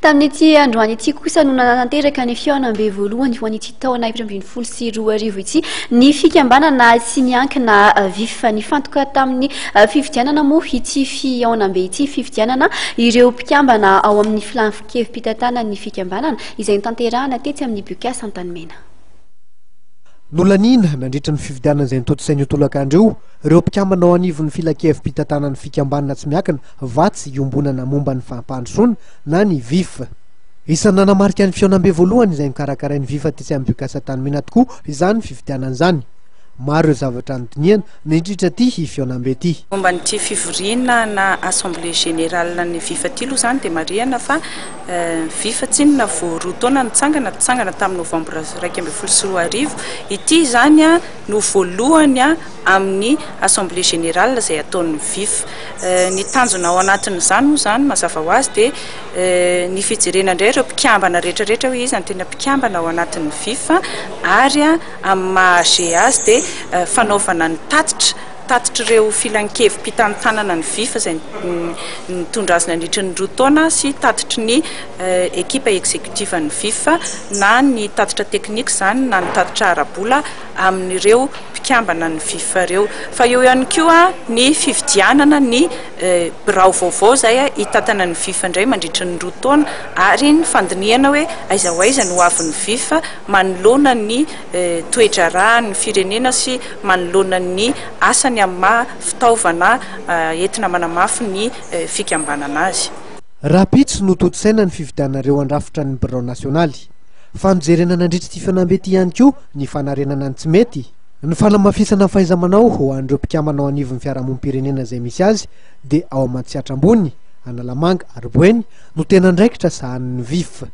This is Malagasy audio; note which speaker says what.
Speaker 1: tamin'ity androany ity kosa no nananteraka ny fihaonam-be voalohany ho an'ity taona 2024 ity ny fikambanana sy miankina vifa ny fantoka tamin'ny fifidianana moa ity fihaonam-be ity fifidianana ireo mpikambana ao amin'ny filankevim-pitantanan'ny fikambanana izay nitanterahana tetsy amin'ny Bucas Antanimena.
Speaker 2: Nolaniana nandritra ny fifidianana izay notontosaina tolakandro io ireo mpikambana ao anivon'ny filankevim-pitantanan'ny fikambanana tsy miankina Vatsy Iombonana momba ny fampandrosoana na ny vifa. Isany nanamarika ny fihaonam-be voalohany izay mikarakarain'ny vifa tetsy amin'ny Bucas Antanimena tokoa izany fifidianana izany. Maro ireo zavatra notiniana nandritra ty fihaonam-be ty.
Speaker 3: Momba ny fivoriana na assemblée générale ny vifa ty aloha zany dia marihana fa vifa tsy inona vao roa taona nitsangana tamin'ny novambra 2024 ity zany no voalohany amin'ny assemblée générale izay ataon'ny vifa. Ny tanjona ao anatin'izany moa zany mazava ho azy dia ny fijerena indray ireo mpikambana rehetrarehetra hoe izy ny tena mpikambana ao anatin'ny vifa ary amin'ny mahaze azy dia fanaovana ny tatitra ireo filankevim-pitantanana ny vifa izay nitondra azy nandritra ny roa taona sy tatitry ny ekipa exécutive ny vifa na ny tatitra teknika zany na ny tatitra arabola amin'ireo mpikambana ny vifa ireo. Fa eo ihany koa ny fifidianana ny birao vaovao izay hitatana ny vifa indray mandritra ny roa taona ary ny fandiniana hoe aiza ho aiza no avin'ny vifa manoloana ny toedrara ny firenena sy manoloana ny asany amin'ny maha fitaovana entina manamafy ny fikambanana azy.
Speaker 2: Rapitso notontosaina ny fifidianareo andrafitra ny birao nasionaly. Famonjerena nandritra ty fihaonam-be ty ihany koa ny fanarenana ny tsy mety. Ny falamafisana fahaiza-manao ho an'ireo mpikambana ao anivon'ny fiarahamonim-pirenena izay misy azy dia ao Matsiatra ambony, Analamanga, Arboeny no tena ndraikitra sahan'ny vifa.